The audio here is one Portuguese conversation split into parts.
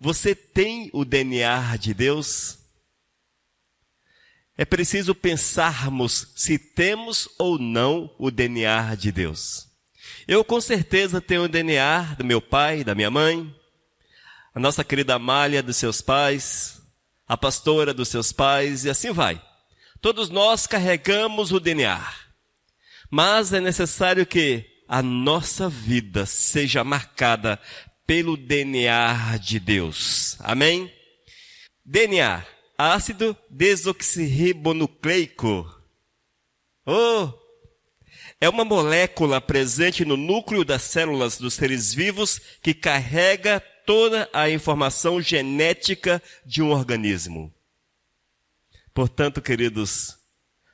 Você tem o DNA de Deus? É preciso pensarmos se temos ou não o DNA de Deus. Eu com certeza tenho o DNA do meu pai, da minha mãe, a nossa querida Amália dos seus pais, a pastora dos seus pais e assim vai. Todos nós carregamos o DNA. Mas é necessário que a nossa vida seja marcada pelo DNA de Deus. Amém? DNA, ácido desoxirribonucleico. É uma molécula presente no núcleo das células dos seres vivos que carrega toda a informação genética de um organismo. Portanto, queridos,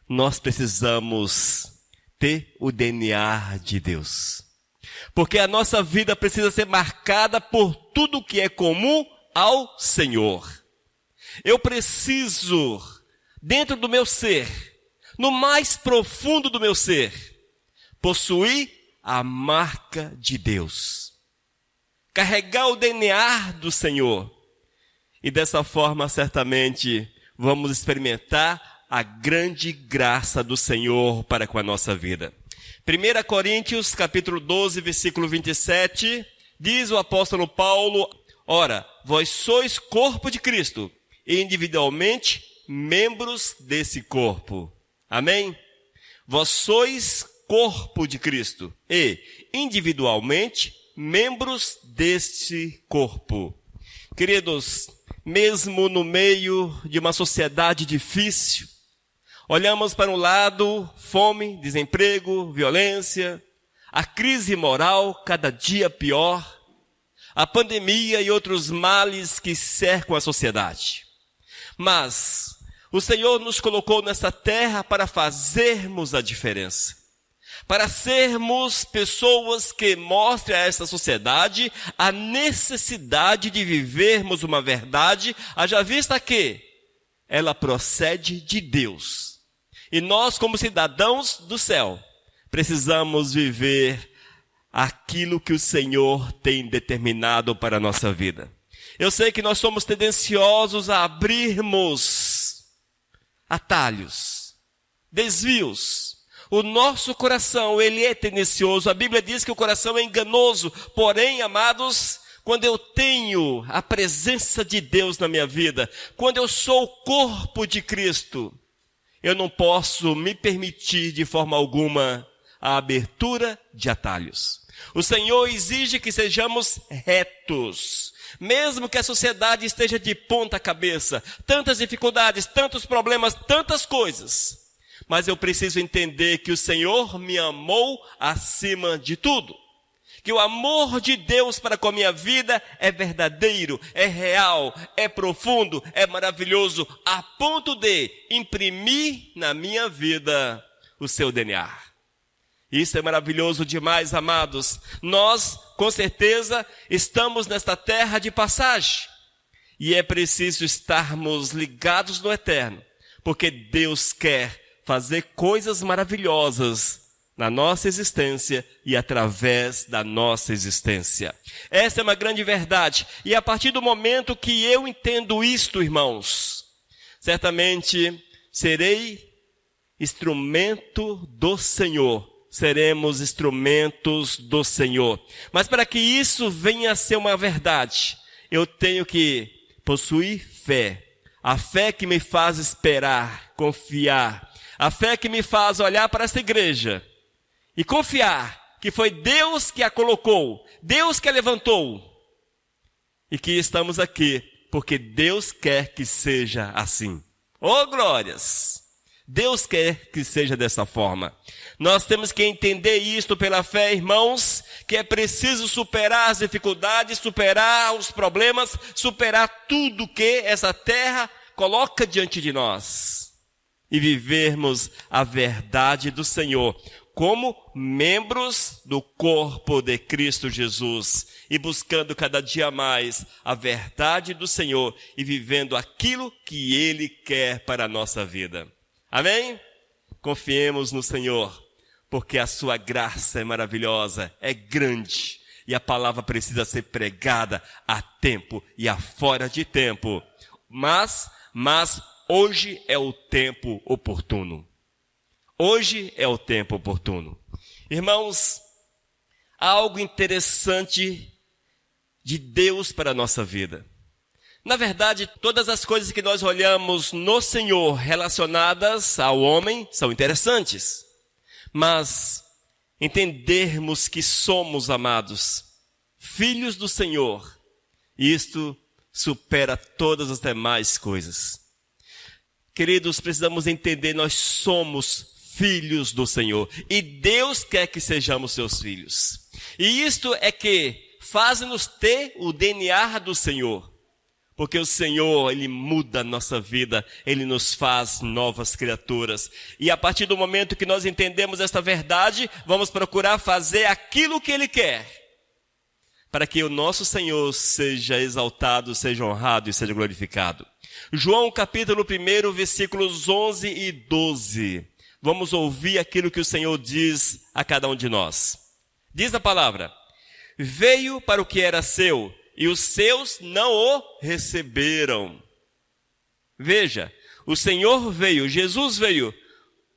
nós precisamos ter o DNA de Deus. Porque a nossa vida precisa ser marcada por tudo que é comum ao Senhor. Eu preciso, dentro do meu ser, no mais profundo do meu ser, possuir a marca de Deus. Carregar o DNA do Senhor. E dessa forma, certamente, vamos experimentar a grande graça do Senhor para com a nossa vida. 1 Coríntios, capítulo 12, versículo 27, diz o apóstolo Paulo: ora, vós sois corpo de Cristo, e individualmente membros desse corpo. Amém? Vós sois corpo de Cristo, e individualmente membros deste corpo. Queridos, mesmo no meio de uma sociedade difícil, olhamos para um lado, fome, desemprego, violência, a crise moral cada dia pior, a pandemia e outros males que cercam a sociedade. Mas o Senhor nos colocou nessa terra para fazermos a diferença, para sermos pessoas que mostrem a essa sociedade a necessidade de vivermos uma verdade, haja vista que ela procede de Deus. E nós, como cidadãos do céu, precisamos viver aquilo que o Senhor tem determinado para a nossa vida. Eu sei que nós somos tendenciosos a abrirmos atalhos, desvios. O nosso coração, ele é tendencioso. A Bíblia diz que o coração é enganoso. Porém, amados, quando eu tenho a presença de Deus na minha vida, quando eu sou o corpo de Cristo, eu não posso me permitir de forma alguma a abertura de atalhos. O Senhor exige que sejamos retos. Mesmo que a sociedade esteja de ponta cabeça, tantas dificuldades, tantos problemas, tantas coisas. Mas eu preciso entender que o Senhor me amou acima de tudo. Que o amor de Deus para com a minha vida é verdadeiro, é real, é profundo, é maravilhoso, a ponto de imprimir na minha vida o seu DNA. Isso é maravilhoso demais, amados. Nós, com certeza, estamos nesta terra de passagem. E é preciso estarmos ligados no eterno, porque Deus quer fazer coisas maravilhosas na nossa existência e através da nossa existência. Essa é uma grande verdade. E a partir do momento que eu entendo isto, irmãos, certamente serei instrumento do Senhor. Seremos instrumentos do Senhor. Mas para que isso venha a ser uma verdade, eu tenho que possuir fé. A fé que me faz esperar, confiar. A fé que me faz olhar para essa igreja e confiar que foi Deus que a colocou, Deus que a levantou. E que estamos aqui porque Deus quer que seja assim. Oh, glórias! Deus quer que seja dessa forma. Nós temos que entender isto pela fé, irmãos, que é preciso superar as dificuldades, superar os problemas, superar tudo que essa terra coloca diante de nós. E vivermos a verdade do Senhor como membros do corpo de Cristo Jesus. E buscando cada dia mais a verdade do Senhor e vivendo aquilo que Ele quer para a nossa vida. Amém? Confiemos no Senhor, porque a sua graça é maravilhosa, é grande. E a palavra precisa ser pregada a tempo e a fora de tempo. Mas hoje é o tempo oportuno. Hoje é o tempo oportuno. Irmãos, há algo interessante de Deus para a nossa vida. Na verdade, todas as coisas que nós olhamos no Senhor relacionadas ao homem são interessantes. Mas entendermos que somos amados, filhos do Senhor, isto supera todas as demais coisas. Queridos, precisamos entender, nós somos filhos do Senhor. E Deus quer que sejamos seus filhos. E isto é que faz-nos ter o DNA do Senhor. Porque o Senhor, Ele muda a nossa vida, Ele nos faz novas criaturas. E a partir do momento que nós entendemos esta verdade, vamos procurar fazer aquilo que Ele quer. Para que o nosso Senhor seja exaltado, seja honrado e seja glorificado. João capítulo 1, versículos 11 e 12. Vamos ouvir aquilo que o Senhor diz a cada um de nós. Diz a palavra: veio para o que era seu, e os seus não o receberam. Veja, o Senhor veio, Jesus veio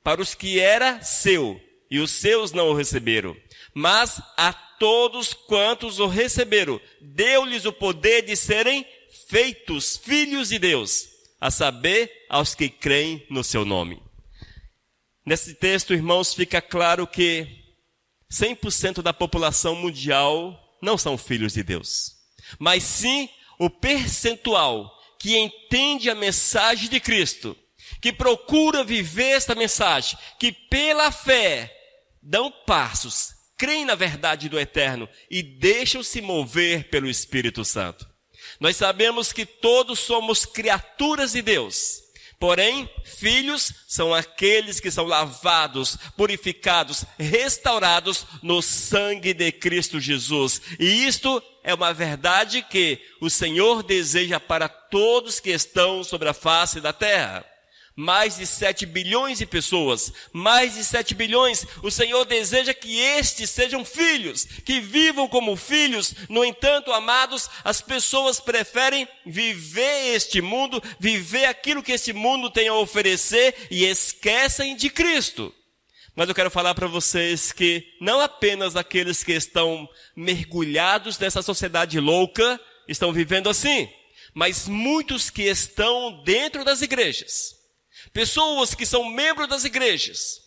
para os que era seu, e os seus não o receberam. Mas a todos quantos o receberam, deu-lhes o poder de serem feitos filhos de Deus, a saber, aos que creem no seu nome. Nesse texto, irmãos, fica claro que 100% da população mundial não são filhos de Deus. Mas sim o percentual que entende a mensagem de Cristo, que procura viver esta mensagem, que pela fé dão passos, creem na verdade do eterno e deixam-se mover pelo Espírito Santo. Nós sabemos que todos somos criaturas de Deus. Porém, filhos são aqueles que são lavados, purificados, restaurados no sangue de Cristo Jesus. E isto é uma verdade que o Senhor deseja para todos que estão sobre a face da terra. Mais de 7 bilhões de pessoas, mais de 7 bilhões, o Senhor deseja que estes sejam filhos, que vivam como filhos. No entanto, amados, as pessoas preferem viver este mundo, viver aquilo que este mundo tem a oferecer e esquecem de Cristo. Mas eu quero falar para vocês que não apenas aqueles que estão mergulhados nessa sociedade louca estão vivendo assim, mas muitos que estão dentro das igrejas. Pessoas que são membros das igrejas,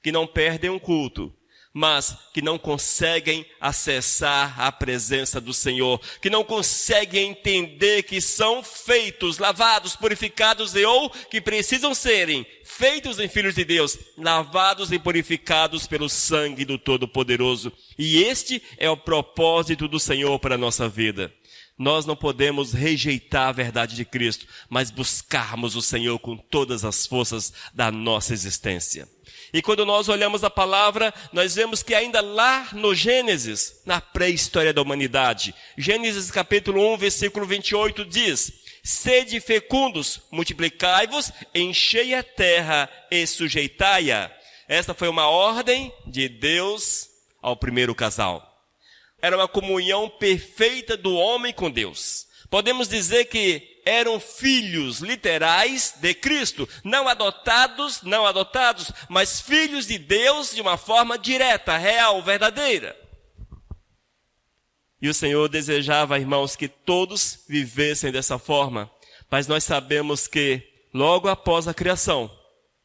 que não perdem um culto, mas que não conseguem acessar a presença do Senhor, que não conseguem entender que são feitos, lavados, purificados ou que precisam serem feitos em filhos de Deus, lavados e purificados pelo sangue do Todo-Poderoso. E este é o propósito do Senhor para a nossa vida. Nós não podemos rejeitar a verdade de Cristo, mas buscarmos o Senhor com todas as forças da nossa existência. E quando nós olhamos a palavra, nós vemos que ainda lá no Gênesis, na pré-história da humanidade, Gênesis capítulo 1, versículo 28 diz: sede fecundos, multiplicai-vos, enchei a terra e sujeitai-a. Esta foi uma ordem de Deus ao primeiro casal. Era uma comunhão perfeita do homem com Deus. Podemos dizer que eram filhos literais de Cristo, não adotados, mas filhos de Deus de uma forma direta, real, verdadeira. E o Senhor desejava, irmãos, que todos vivessem dessa forma, mas nós sabemos que logo após a criação,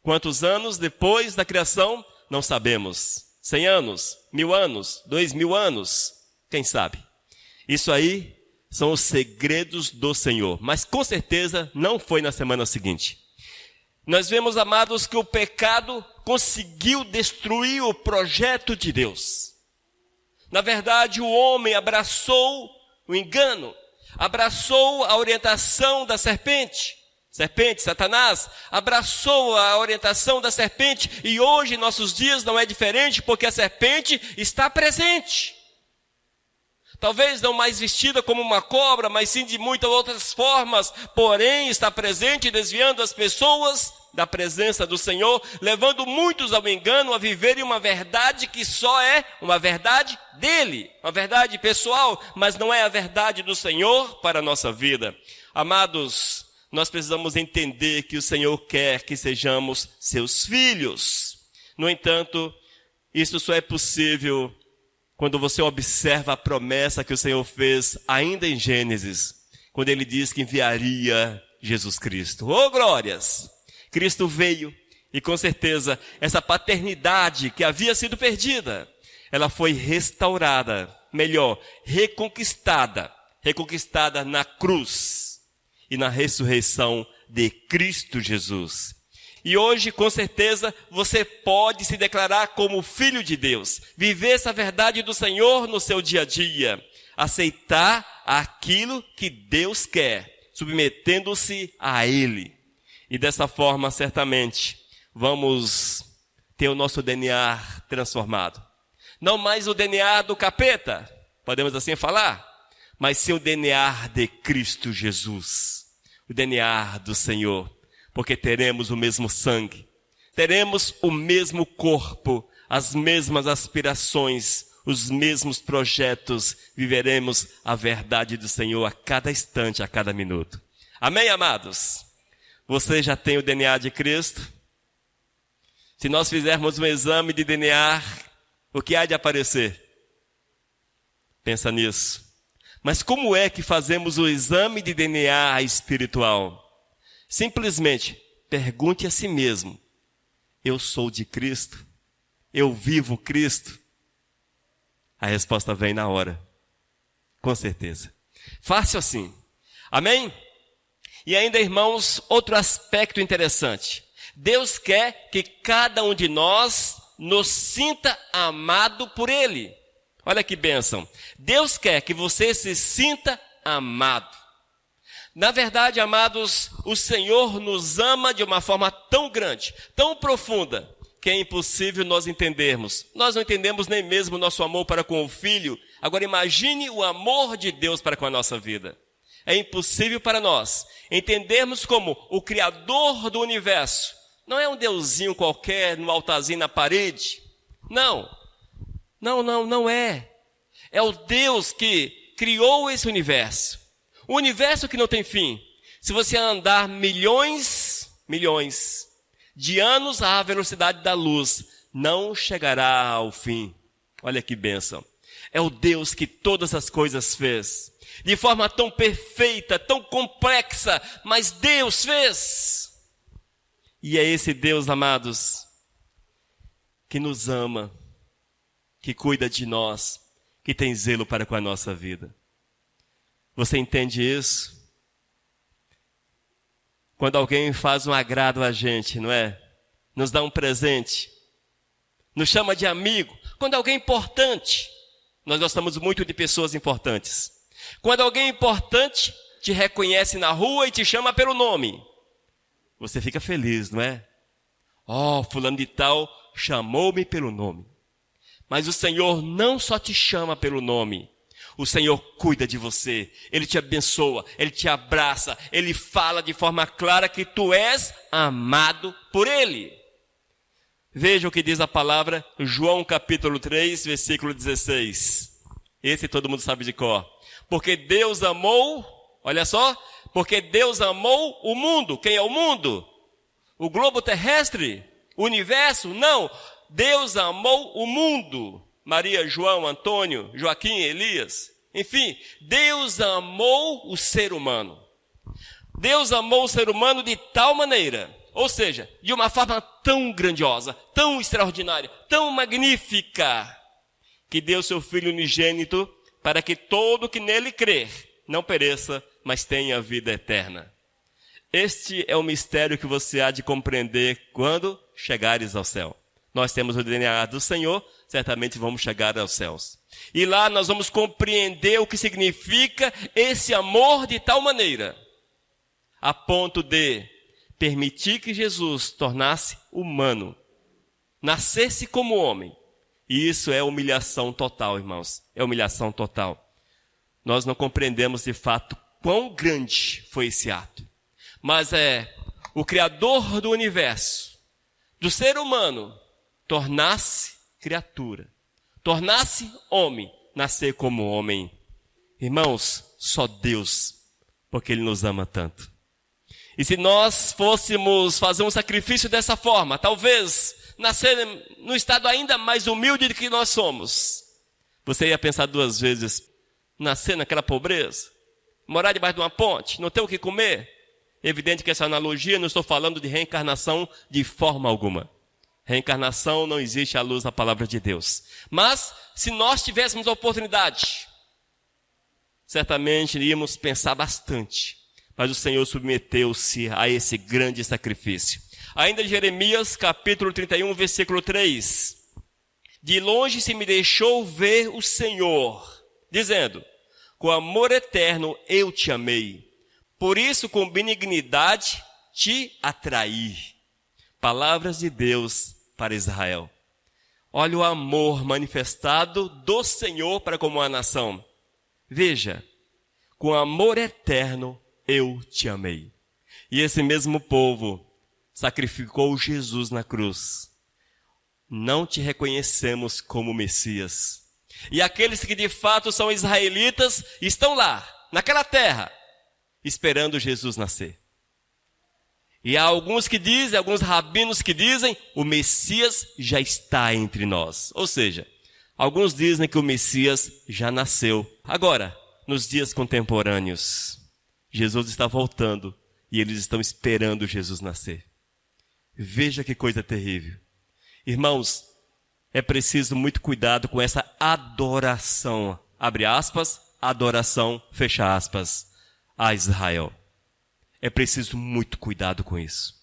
quantos anos depois da criação, não sabemos. 100 anos, 1000 anos, 2000 anos. Quem sabe? Isso aí são os segredos do Senhor. Mas com certeza não foi na semana seguinte. Nós vemos, amados, que o pecado conseguiu destruir o projeto de Deus. Na verdade, o homem abraçou o engano, abraçou a orientação da serpente. Satanás, abraçou a orientação da serpente. E hoje, em nossos dias, não é diferente, porque a serpente está presente. Talvez não mais vestida como uma cobra, mas sim de muitas outras formas, porém está presente desviando as pessoas da presença do Senhor, levando muitos ao engano, a viverem uma verdade que só é uma verdade dele, uma verdade pessoal, mas não é a verdade do Senhor para a nossa vida. Amados, nós precisamos entender que o Senhor quer que sejamos seus filhos. No entanto, isso só é possível quando você observa a promessa que o Senhor fez ainda em Gênesis, quando ele diz que enviaria Jesus Cristo. Oh, glórias! Cristo veio e com certeza essa paternidade que havia sido perdida, ela foi restaurada, melhor, reconquistada na cruz e na ressurreição de Cristo Jesus. E hoje, com certeza, você pode se declarar como filho de Deus, viver essa verdade do Senhor no seu dia a dia, aceitar aquilo que Deus quer, submetendo-se a Ele. E dessa forma, certamente, vamos ter o nosso DNA transformado. Não mais o DNA do capeta, podemos assim falar, mas sim o DNA de Cristo Jesus, o DNA do Senhor. Porque teremos o mesmo sangue, teremos o mesmo corpo, as mesmas aspirações, os mesmos projetos, viveremos a verdade do Senhor a cada instante, a cada minuto. Amém, amados? Você já tem o DNA de Cristo? Se nós fizermos um exame de DNA, o que há de aparecer? Pensa nisso. Mas como é que fazemos o exame de DNA espiritual? Simplesmente pergunte a si mesmo: eu sou de Cristo? Eu vivo Cristo? A resposta vem na hora, com certeza. Fácil assim, amém? E ainda, irmãos, outro aspecto interessante. Deus quer que cada um de nós nos sinta amado por Ele. Olha que bênção. Deus quer que você se sinta amado. Na verdade, amados, o Senhor nos ama de uma forma tão grande, tão profunda, que é impossível nós entendermos. Nós não entendemos nem mesmo o nosso amor para com o Filho. Agora imagine o amor de Deus para com a nossa vida. É impossível para nós entendermos como o Criador do universo não é um deusinho qualquer no altarzinho na parede. Não é. É o Deus que criou esse universo. O universo que não tem fim. Se você andar milhões de anos à velocidade da luz, não chegará ao fim. Olha que bênção. É o Deus que todas as coisas fez. De forma tão perfeita, tão complexa, mas Deus fez. E é esse Deus, amados, que nos ama, que cuida de nós, que tem zelo para com a nossa vida. Você entende isso? Quando alguém faz um agrado a gente, não é? Nos dá um presente, nos chama de amigo. Quando alguém importante, nós gostamos muito de pessoas importantes. Quando alguém importante te reconhece na rua e te chama pelo nome, você fica feliz, não é? Oh, fulano de tal chamou-me pelo nome. Mas o Senhor não só te chama pelo nome, o Senhor cuida de você, Ele te abençoa, Ele te abraça, Ele fala de forma clara que tu és amado por Ele. Veja o que diz a palavra, João capítulo 3, versículo 16. Esse todo mundo sabe de cor. Porque Deus amou, olha só, porque Deus amou o mundo. Quem é o mundo? O globo terrestre? O universo? Não. Deus amou o mundo. Maria, João, Antônio, Joaquim, Elias. Enfim, Deus amou o ser humano. Deus amou o ser humano de tal maneira, ou seja, de uma forma tão grandiosa, tão extraordinária, tão magnífica, que deu seu Filho unigênito para que todo que nele crer não pereça, mas tenha vida eterna. Este é o mistério que você há de compreender quando chegares ao céu. Nós temos o DNA do Senhor, certamente vamos chegar aos céus. E lá nós vamos compreender o que significa esse amor de tal maneira, a ponto de permitir que Jesus tornasse humano, nascesse como homem. E isso é humilhação total, irmãos. É humilhação total. nós não compreendemos de fato quão grande foi esse ato. Mas é o Criador do universo, do ser humano, tornar-se criatura, tornar-se homem, nascer como homem. Irmãos, só Deus, porque Ele nos ama tanto. E se nós fôssemos fazer um sacrifício dessa forma, talvez nascer no estado ainda mais humilde do que nós somos, você ia pensar duas vezes, nascer naquela pobreza, morar debaixo de uma ponte, não ter o que comer. Evidente que essa analogia, não estou falando de reencarnação de forma alguma. Reencarnação não existe à luz da palavra de Deus. Mas, se nós tivéssemos a oportunidade, certamente iríamos pensar bastante. Mas o Senhor submeteu-se a esse grande sacrifício. Ainda em Jeremias, capítulo 31, versículo 3. De longe se me deixou ver o Senhor, dizendo, com amor eterno eu te amei. Por isso com benignidade te atraí. Palavras de Deus para Israel. Olha o amor manifestado do Senhor para com a nação. Veja, com amor eterno eu te amei. E esse mesmo povo sacrificou Jesus na cruz. Não te reconhecemos como Messias. E aqueles que de fato são israelitas estão lá, naquela terra, esperando Jesus nascer. E há alguns que dizem, alguns rabinos que dizem, o Messias já está entre nós. Ou seja, alguns dizem que o Messias já nasceu. Agora, nos dias contemporâneos, Jesus está voltando e eles estão esperando Jesus nascer. Veja que coisa terrível. Irmãos, é preciso muito cuidado com essa adoração, abre aspas, adoração, fecha aspas, a Israel. É preciso muito cuidado com isso.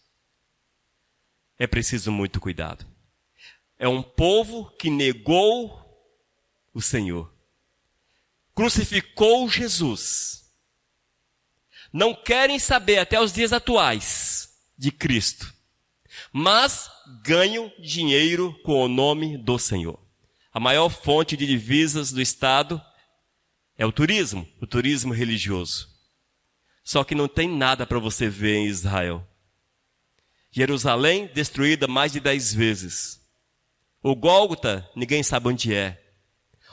É preciso muito cuidado. É um povo que negou o Senhor. Crucificou Jesus. Não querem saber até os dias atuais de Cristo. Mas ganham dinheiro com o nome do Senhor. A maior fonte de divisas do Estado é o turismo religioso. Só que não tem nada para você ver em Israel. Jerusalém destruída mais de 10 vezes. O Gólgota, ninguém sabe onde é.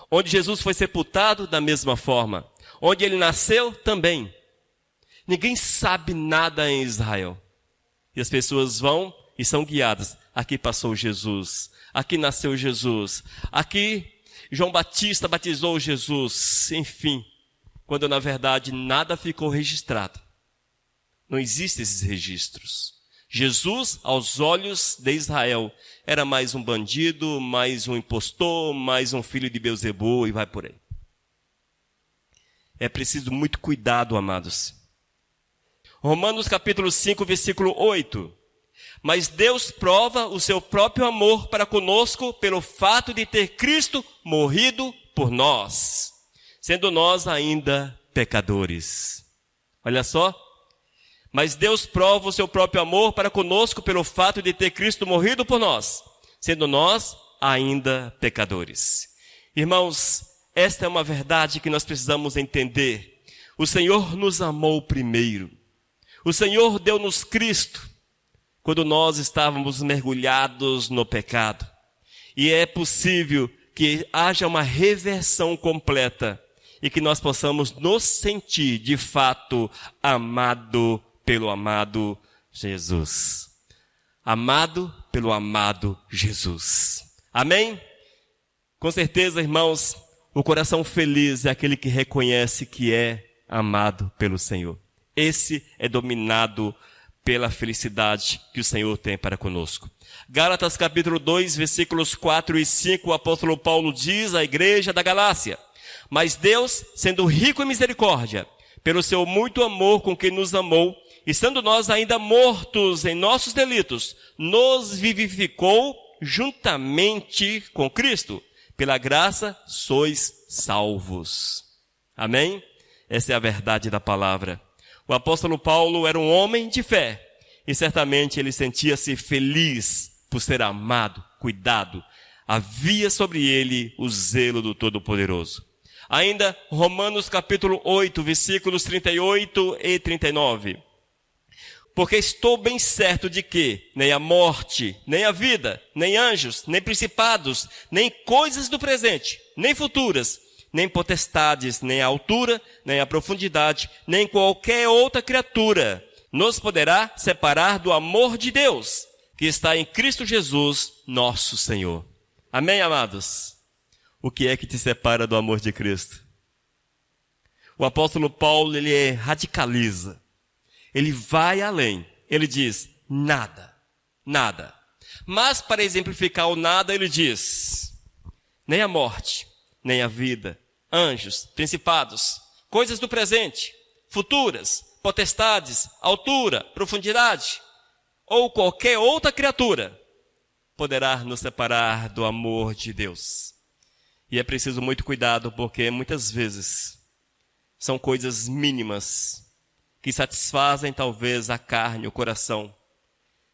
Onde Jesus foi sepultado, da mesma forma. Onde ele nasceu, também. Ninguém sabe nada em Israel. E as pessoas vão e são guiadas. Aqui passou Jesus. Aqui nasceu Jesus. Aqui João Batista batizou Jesus. Enfim. Quando na verdade nada ficou registrado. Não existem esses registros. Jesus, aos olhos de Israel, era mais um bandido, mais um impostor, mais um filho de Beelzebul e vai por aí. É preciso muito cuidado, amados. Romanos capítulo 5, versículo 8. Mas Deus prova o seu próprio amor para conosco pelo fato de ter Cristo morrido por nós, sendo nós ainda pecadores. Olha só. Mas Deus prova o seu próprio amor para conosco pelo fato de ter Cristo morrido por nós, sendo nós ainda pecadores. Irmãos, esta é uma verdade que nós precisamos entender. O Senhor nos amou primeiro. O Senhor deu-nos Cristo quando nós estávamos mergulhados no pecado. E é possível que haja uma reversão completa e que nós possamos nos sentir, de fato, amado pelo amado Jesus. Amado pelo amado Jesus. Amém? Com certeza, irmãos, o coração feliz é aquele que reconhece que é amado pelo Senhor. Esse é dominado pela felicidade que o Senhor tem para conosco. Gálatas capítulo 2, versículos 4 e 5, o apóstolo Paulo diz à igreja da Galácia: mas Deus, sendo rico em misericórdia, pelo seu muito amor com que nos amou, estando nós ainda mortos em nossos delitos, nos vivificou juntamente com Cristo. Pela graça sois salvos. Amém? Essa é a verdade da palavra. O apóstolo Paulo era um homem de fé e certamente ele sentia-se feliz por ser amado, cuidado. Havia sobre ele o zelo do Todo-Poderoso. Ainda Romanos capítulo 8, versículos 38 e 39. Porque estou bem certo de que nem a morte, nem a vida, nem anjos, nem principados, nem coisas do presente, nem futuras, nem potestades, nem a altura, nem a profundidade, nem qualquer outra criatura nos poderá separar do amor de Deus, que está em Cristo Jesus, nosso Senhor. Amém, amados? O que é que te separa do amor de Cristo? O apóstolo Paulo, ele radicaliza. Ele vai além. Ele diz, nada, nada. Mas para exemplificar o nada, ele diz, nem a morte, nem a vida, anjos, principados, coisas do presente, futuras, potestades, altura, profundidade, ou qualquer outra criatura, poderá nos separar do amor de Deus. E é preciso muito cuidado, porque muitas vezes são coisas mínimas, que satisfazem talvez a carne, o coração,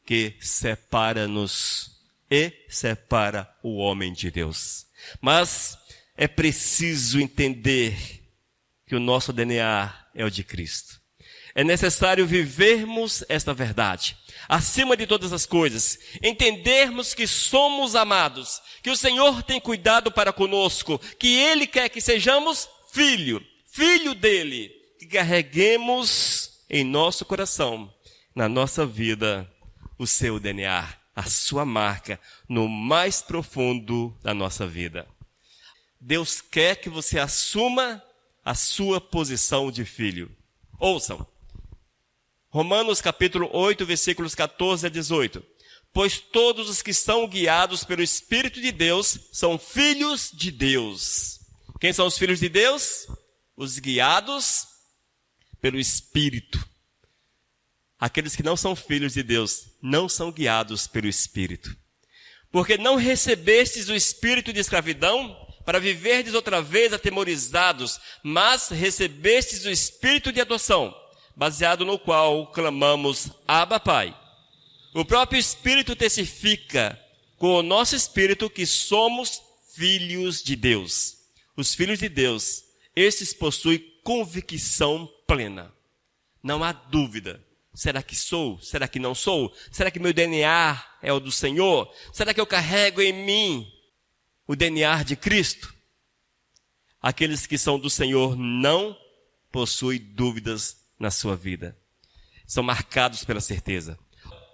que separa-nos e separa o homem de Deus. Mas é preciso entender que o nosso DNA é o de Cristo. É necessário vivermos esta verdade. Acima de todas as coisas, entendermos que somos amados, que o Senhor tem cuidado para conosco, que Ele quer que sejamos filho dele, que carreguemos em nosso coração, na nossa vida, o seu DNA, a sua marca, no mais profundo da nossa vida. Deus quer que você assuma a sua posição de filho. Ouçam. Romanos capítulo 8, versículos 14 a 18. Pois todos os que são guiados pelo Espírito de Deus são filhos de Deus. Quem são os filhos de Deus? Os guiados pelo Espírito. Aqueles que não são filhos de Deus não são guiados pelo Espírito. Porque não recebestes o espírito de escravidão para viverdes outra vez atemorizados, mas recebestes o espírito de adoção, baseado no qual clamamos, Abba, Pai. O próprio Espírito testifica com o nosso espírito que somos filhos de Deus. Os filhos de Deus, estes possuem convicção plena. Não há dúvida. Será que sou? Será que não sou? Será que meu DNA é o do Senhor? Será que eu carrego em mim o DNA de Cristo? Aqueles que são do Senhor não possuem dúvidas na sua vida. São marcados pela certeza.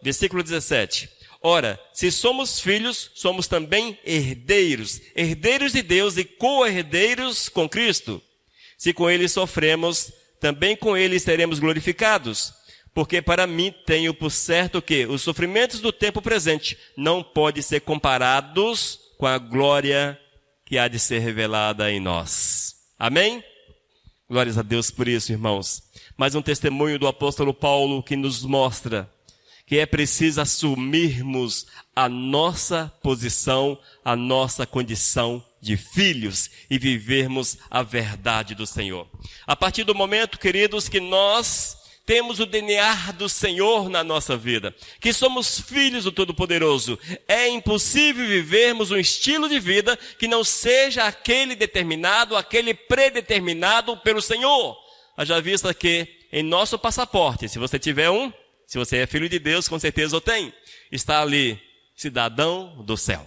Versículo 17. Ora, se somos filhos, somos também herdeiros. Herdeiros de Deus e co-herdeiros com Cristo. Se com Ele sofremos, também com Ele seremos glorificados. Porque para mim tenho por certo que os sofrimentos do tempo presente não podem ser comparados com a glória que há de ser revelada em nós. Amém? Glórias a Deus por isso, irmãos. Mais um testemunho do apóstolo Paulo que nos mostra que é preciso assumirmos a nossa posição, a nossa condição de filhos e vivermos a verdade do Senhor. A partir do momento, queridos, que nós temos o DNA do Senhor na nossa vida, que somos filhos do Todo-Poderoso, é impossível vivermos um estilo de vida que não seja aquele determinado, aquele predeterminado pelo Senhor. Haja vista que em nosso passaporte, se você tiver um, se você é filho de Deus, com certeza o tem, está ali, cidadão do céu.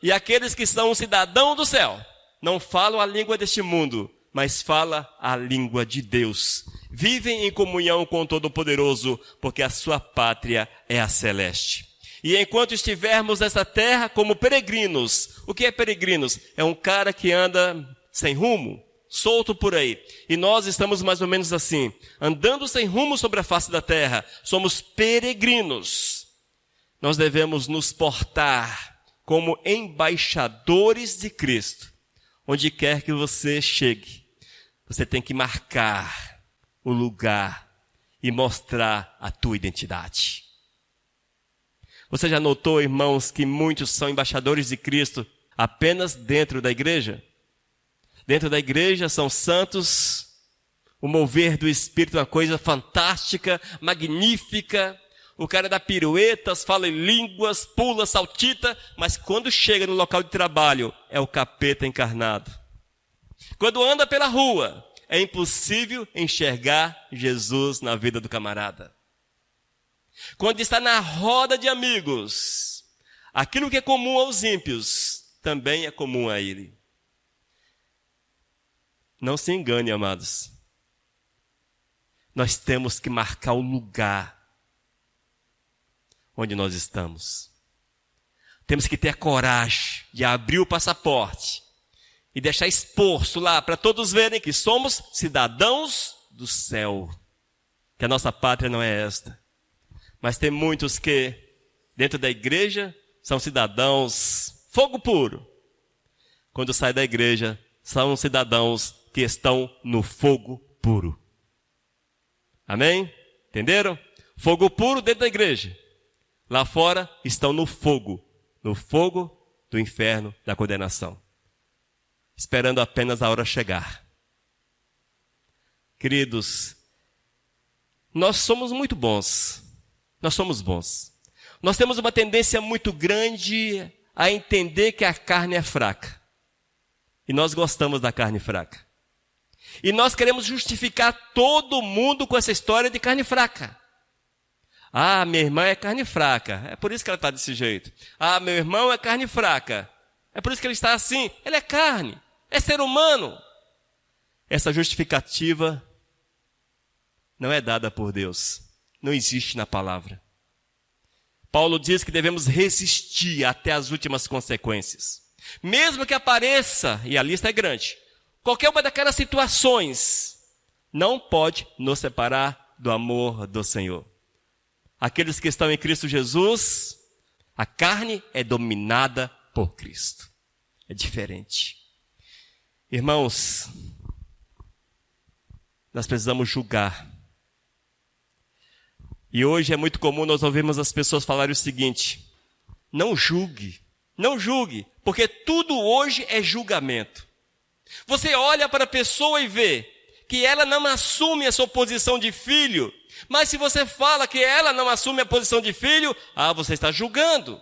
E aqueles que são cidadão do céu, não falam a língua deste mundo, mas falam a língua de Deus. Vivem em comunhão com o Todo-Poderoso, porque a sua pátria é a celeste. E enquanto estivermos nessa terra como peregrinos, o que é peregrinos? É um cara que anda sem rumo, solto por aí. E nós estamos mais ou menos assim, andando sem rumo sobre a face da terra. Somos peregrinos. Nós devemos nos portar como embaixadores de Cristo. Onde quer que você chegue, você tem que marcar o lugar e mostrar a tua identidade. Você já notou, irmãos, que muitos são embaixadores de Cristo apenas dentro da igreja? Dentro da igreja são santos, o mover do Espírito é uma coisa fantástica, magnífica. O cara dá piruetas, fala em línguas, pula, saltita, mas quando chega no local de trabalho, é o capeta encarnado. Quando anda pela rua, é impossível enxergar Jesus na vida do camarada. Quando está na roda de amigos, aquilo que é comum aos ímpios, também é comum a ele. Não se engane, amados. Nós temos que marcar o lugar onde nós estamos. Temos que ter a coragem de abrir o passaporte e deixar exposto lá para todos verem que somos cidadãos do céu. Que a nossa pátria não é esta. Mas tem muitos que, dentro da igreja, são cidadãos fogo puro. Quando saem da igreja, são cidadãos que estão no fogo puro. Amém? Entenderam? Fogo puro dentro da igreja. Lá fora estão no fogo do inferno, da condenação. Esperando apenas a hora chegar. Queridos, nós somos muito bons. Nós somos bons. Nós temos uma tendência muito grande a entender que a carne é fraca. E nós gostamos da carne fraca. E nós queremos justificar todo mundo com essa história de carne fraca. Ah, minha irmã é carne fraca. É por isso que ela está desse jeito. Ah, meu irmão é carne fraca. É por isso que ele está assim. Ele é carne. É ser humano. Essa justificativa não é dada por Deus. Não existe na palavra. Paulo diz que devemos resistir até as últimas consequências. Mesmo que apareça, e a lista é grande, qualquer uma daquelas situações não pode nos separar do amor do Senhor. Aqueles que estão em Cristo Jesus, a carne é dominada por Cristo. É diferente. Irmãos, nós precisamos julgar. E hoje é muito comum nós ouvirmos as pessoas falarem o seguinte: não julgue, porque tudo hoje é julgamento. Você olha para a pessoa e vê que ela não assume a sua posição de filho, mas se você fala que ela não assume a posição de filho, você está julgando.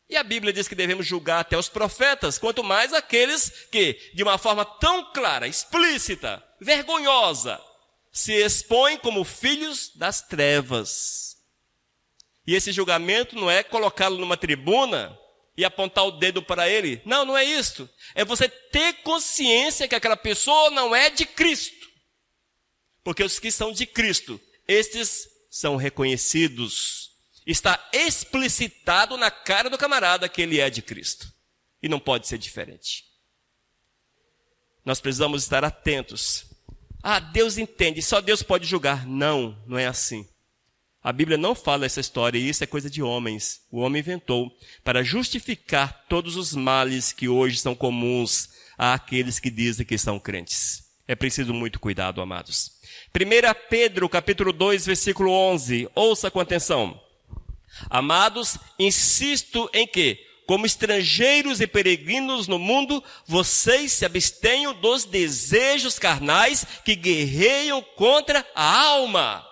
E a Bíblia diz que devemos julgar até os profetas, quanto mais aqueles que, de uma forma tão clara, explícita, vergonhosa, se expõem como filhos das trevas. E esse julgamento não é colocá-lo numa tribuna e apontar o dedo para ele. Não, não é isto. É você ter consciência que aquela pessoa não é de Cristo. Porque os que são de Cristo, estes são reconhecidos. Está explicitado na cara do camarada que ele é de Cristo. E não pode ser diferente. Nós precisamos estar atentos. Deus entende, só Deus pode julgar. Não, não é assim. A Bíblia não fala essa história, e isso é coisa de homens. O homem inventou para justificar todos os males que hoje são comuns àqueles que dizem que são crentes. É preciso muito cuidado, amados. 1 Pedro, capítulo 2, versículo 11. Ouça com atenção. Amados, insisto em que, como estrangeiros e peregrinos no mundo, vocês se abstenham dos desejos carnais que guerreiam contra a alma.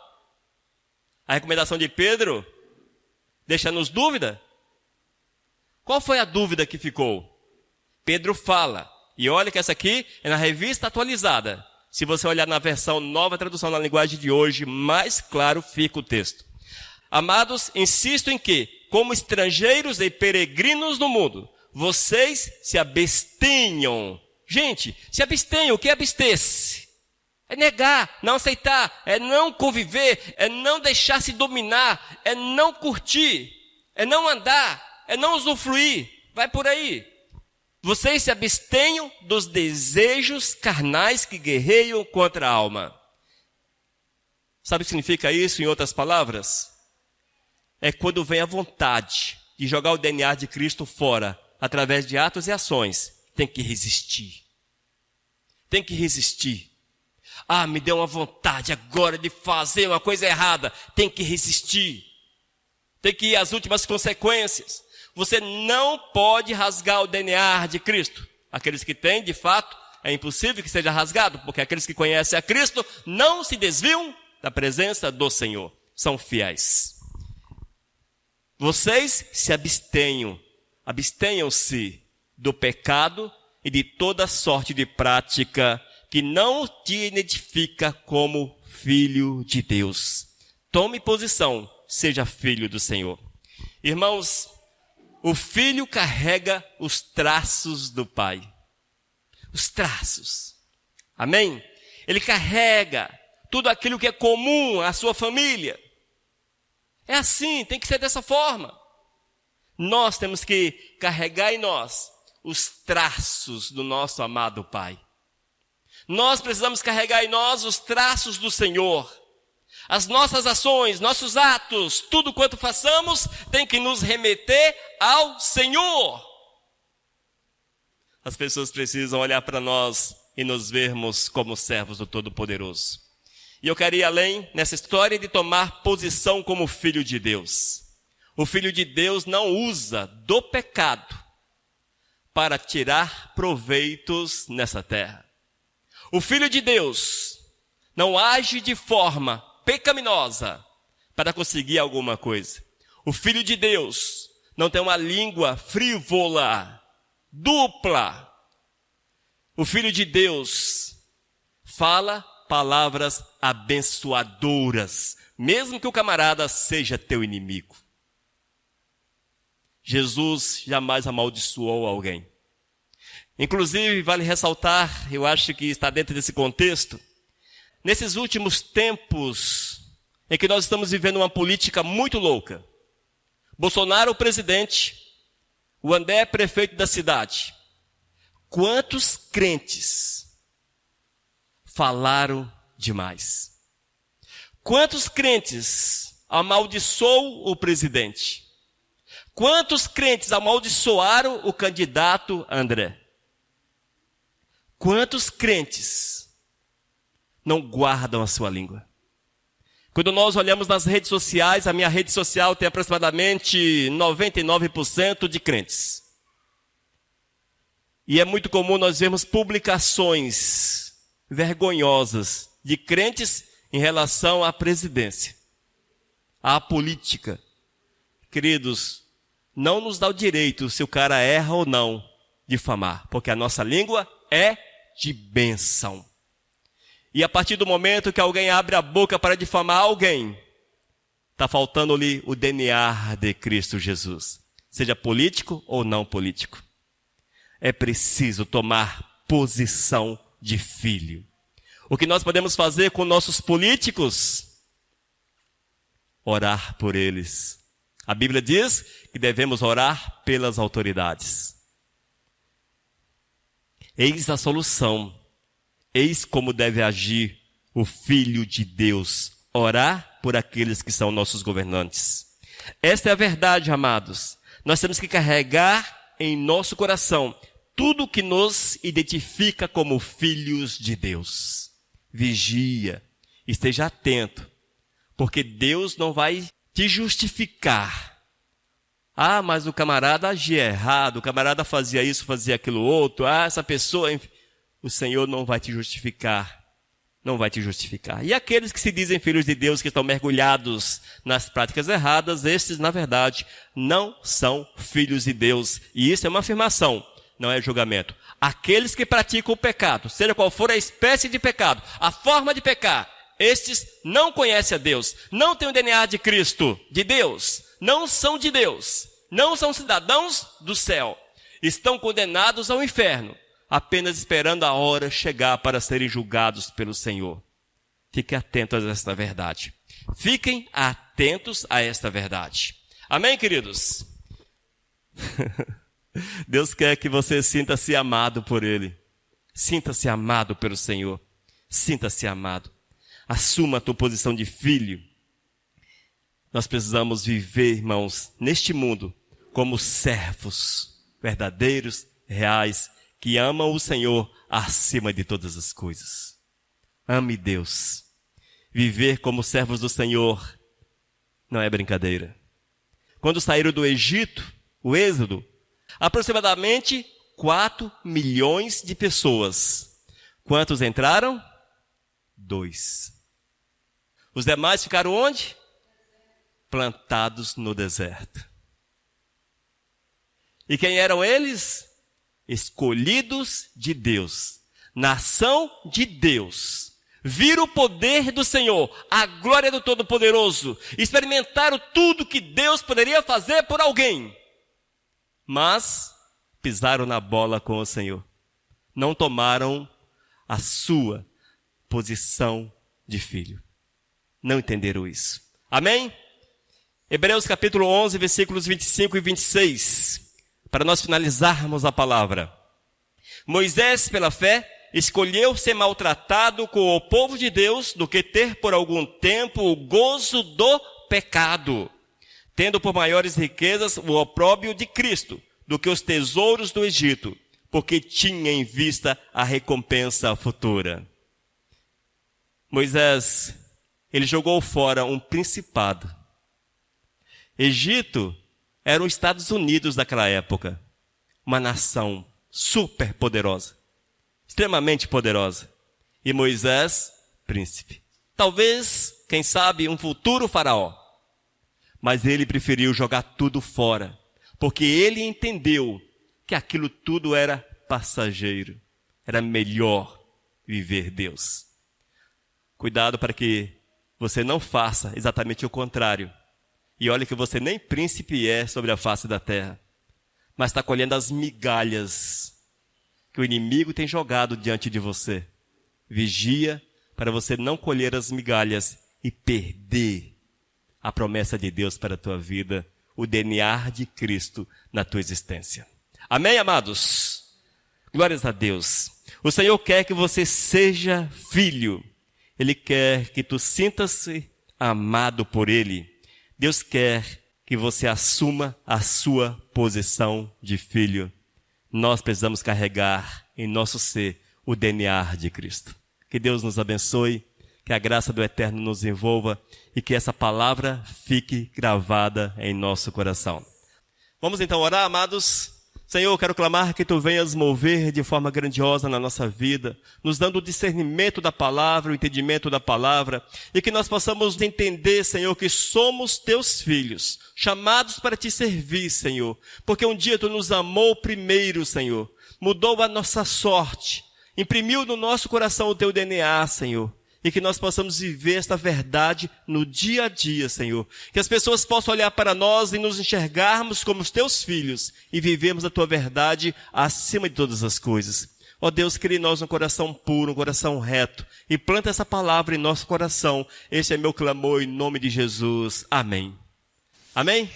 A recomendação de Pedro deixa-nos dúvida. Qual foi a dúvida que ficou? Pedro fala, e olha que essa aqui é na revista atualizada. Se você olhar na versão nova tradução na linguagem de hoje, mais claro fica o texto. Amados, insisto em que, como estrangeiros e peregrinos no mundo, vocês se abstenham. Gente, se abstenham, o que é abster-se? É negar, não aceitar, é não conviver, é não deixar se dominar, é não curtir, é não andar, é não usufruir. Vai por aí. Vocês se abstenham dos desejos carnais que guerreiam contra a alma. Sabe o que significa isso em outras palavras? É quando vem a vontade de jogar o DNA de Cristo fora, através de atos e ações. Tem que resistir. Tem que resistir. Me deu uma vontade agora de fazer uma coisa errada. Tem que resistir. Tem que ir às últimas consequências. Você não pode rasgar o DNA de Cristo. Aqueles que têm, de fato, é impossível que seja rasgado, porque aqueles que conhecem a Cristo não se desviam da presença do Senhor. São fiéis. Vocês se abstenham. Abstenham-se do pecado e de toda sorte de prática que não te identifica como filho de Deus. Tome posição, seja filho do Senhor. Irmãos, o filho carrega os traços do pai. Os traços. Amém? Ele carrega tudo aquilo que é comum à sua família. É assim, tem que ser dessa forma. Nós temos que carregar em nós os traços do nosso amado Pai. Nós precisamos carregar em nós os traços do Senhor. As nossas ações, nossos atos, tudo quanto façamos, tem que nos remeter ao Senhor. As pessoas precisam olhar para nós e nos vermos como servos do Todo-Poderoso. E eu quero ir além nessa história de tomar posição como filho de Deus. O Filho de Deus não usa do pecado para tirar proveitos nessa terra. O Filho de Deus não age de forma pecaminosa para conseguir alguma coisa. O Filho de Deus não tem uma língua frívola, dupla. O Filho de Deus fala palavras abençoadoras, mesmo que o camarada seja teu inimigo. Jesus jamais amaldiçoou alguém. Inclusive, vale ressaltar, eu acho que está dentro desse contexto, nesses últimos tempos em que nós estamos vivendo uma política muito louca. Bolsonaro, o presidente, o André, prefeito da cidade. Quantos crentes falaram demais? Quantos crentes amaldiçoou o presidente? Quantos crentes amaldiçoaram o candidato André? Quantos crentes não guardam a sua língua? Quando nós olhamos nas redes sociais, a minha rede social tem aproximadamente 99% de crentes. E é muito comum nós vermos publicações vergonhosas de crentes em relação à presidência, à política. Queridos, não nos dá o direito, se o cara erra ou não, difamar, porque a nossa língua é de bênção. E a partir do momento que alguém abre a boca para difamar alguém, está faltando-lhe o DNA de Cristo Jesus, seja político ou não político. É preciso tomar posição de filho. O que nós podemos fazer com nossos políticos? Orar por eles. A Bíblia diz que devemos orar pelas autoridades. Eis a solução. Eis como deve agir o Filho de Deus. Orar por aqueles que são nossos governantes. Esta é a verdade, amados. Nós temos que carregar em nosso coração tudo que nos identifica como filhos de Deus. Vigia, esteja atento, porque Deus não vai te justificar. Ah, mas o camarada agia errado, o camarada fazia isso, fazia aquilo outro. Ah, essa pessoa... O Senhor não vai te justificar. Não vai te justificar. E aqueles que se dizem filhos de Deus, que estão mergulhados nas práticas erradas, estes, na verdade, não são filhos de Deus. E isso é uma afirmação, não é julgamento. Aqueles que praticam o pecado, seja qual for a espécie de pecado, a forma de pecar, estes não conhecem a Deus, não têm o DNA de Cristo, de Deus, não são de Deus, não são cidadãos do céu, estão condenados ao inferno, apenas esperando a hora chegar para serem julgados pelo Senhor. Fiquem atentos a esta verdade. Fiquem atentos a esta verdade. Amém, queridos? Deus quer que você sinta-se amado por Ele. Sinta-se amado pelo Senhor. Sinta-se amado. Assuma a tua posição de filho. Nós precisamos viver, irmãos, neste mundo, como servos verdadeiros, reais, que amam o Senhor acima de todas as coisas. Ame Deus. Viver como servos do Senhor não é brincadeira. Quando saíram do Egito, o Êxodo, aproximadamente 4 milhões de pessoas. Quantos entraram? 2. Os demais ficaram onde? Plantados no deserto. E quem eram eles? escolhidos de Deus, nação de Deus, vir o poder do Senhor, a glória do Todo-Poderoso, experimentaram tudo que Deus poderia fazer por alguém, mas pisaram na bola com o Senhor. Não tomaram a sua posição de filho. Não entenderam isso. Amém? Hebreus capítulo 11, versículos 25 e 26. Para nós finalizarmos a palavra. Moisés, pela fé, escolheu ser maltratado com o povo de Deus do que ter por algum tempo o gozo do pecado, tendo por maiores riquezas o opróbrio de Cristo do que os tesouros do Egito, porque tinha em vista a recompensa futura. Moisés, ele jogou fora um principado. Egito era os Estados Unidos daquela época, uma nação super poderosa, extremamente poderosa. E Moisés, príncipe. Talvez, quem sabe, um futuro faraó. Mas ele preferiu jogar tudo fora, porque ele entendeu que aquilo tudo era passageiro. Era melhor viver Deus. Cuidado para que você não faça exatamente o contrário. E olha que você nem príncipe é sobre a face da terra, mas está colhendo as migalhas que o inimigo tem jogado diante de você. Vigia para você não colher as migalhas e perder a promessa de Deus para a tua vida, o DNA de Cristo na tua existência. Amém, amados? Glórias a Deus. O Senhor quer que você seja filho. Ele quer que tu sintas-se amado por Ele. Deus quer que você assuma a sua posição de filho. Nós precisamos carregar em nosso ser o DNA de Cristo. Que Deus nos abençoe, que a graça do Eterno nos envolva e que essa palavra fique gravada em nosso coração. Vamos então orar, amados? Senhor, eu quero clamar que Tu venhas mover de forma grandiosa na nossa vida, nos dando o discernimento da palavra, o entendimento da palavra, e que nós possamos entender, Senhor, que somos Teus filhos, chamados para Te servir, Senhor, porque um dia Tu nos amou primeiro, Senhor, mudou a nossa sorte, imprimiu no nosso coração o Teu DNA, Senhor, e que nós possamos viver esta verdade no dia a dia, Senhor. Que as pessoas possam olhar para nós e nos enxergarmos como os Teus filhos e vivermos a Tua verdade acima de todas as coisas. Ó Deus, cria em nós um coração puro, um coração reto e planta essa palavra em nosso coração. Este é meu clamor em nome de Jesus. Amém. Amém?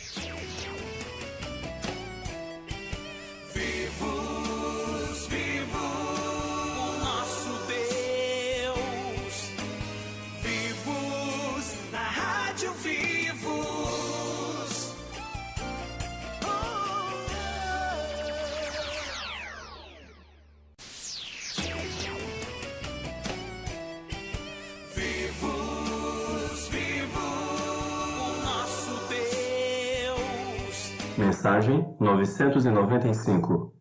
Mensagem 995.